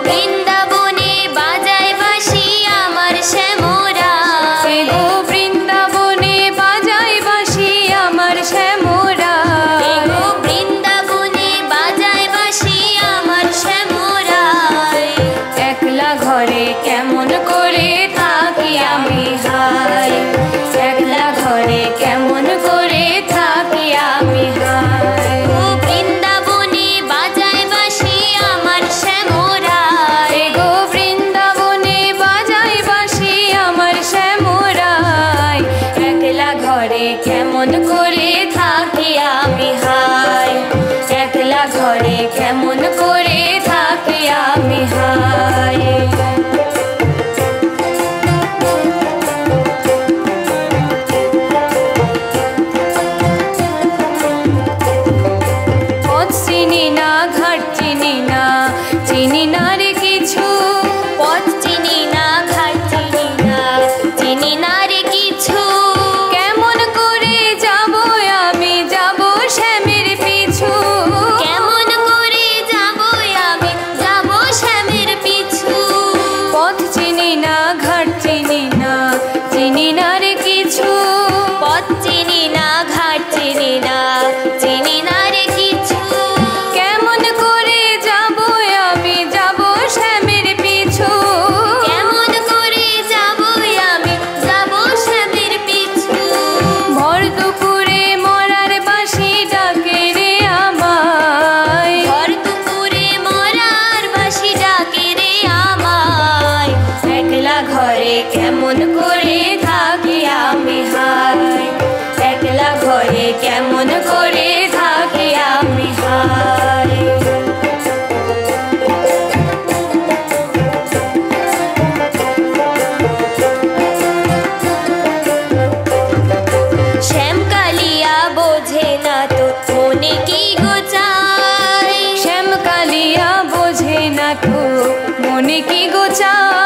বৃন্দাবনে বাজায় বাঁশি আমার শ্যামরা, বৃন্দাবনে বাজায় বাঁশি আমার শ্যামরা, বৃন্দাবনে বাজায় বাঁশি আমার শ্যামরা। একলা ঘরে কেমন করে থাকি আমি হায়, একলা ঘরে কেমন করে থাকি আমি হায়। বৃন্দাবনে বাজায় বাঁশি আমার শ্যামরা, বৃন্দাবনে বাজায় বাঁশি আমার শ্যামরা, একলা ঘরে কেমন করে থাকি আমি হায়, একলা ঘরে কেমন করে থাকি আমি হায়। পথ চিনি না, ঘাট চিনি না, চিনি না রে কিছু, পথ চিনি না, ঘাট চিনি না, চিনি না রে কিছু। কেমন করে যাব আমি, যাব শ্যামের পিছু, কেমন করে যাব আমি, যাব শ্যামের পিছু। পথ চিনি না, ঘাট চিনি না, চিনি না রে কিছু, পথ চিনি না, ঘাট চিনি না, চিনি না রে কিছু। কেমন করে যাব আমি, যাব শ্যামের পিছু, কেমন করে যাব আমি, যাব শ্যামের পিছু। ভর দুপুরে মরার বাঁশি ডাকে রে আমায়, ভর দুপুরে মরার বাঁশি ডাকে রে আমায়। একলা ঘরে কেমন করে থাকি আমি হায়, একলা ঘরে কেমন করে থাকি আমি হায়। শ্যামকালিয়া বোঝে না তো মনে কি গোচায়, শ্যামকালিয়া বোঝে না তো মনে কি গোচায়,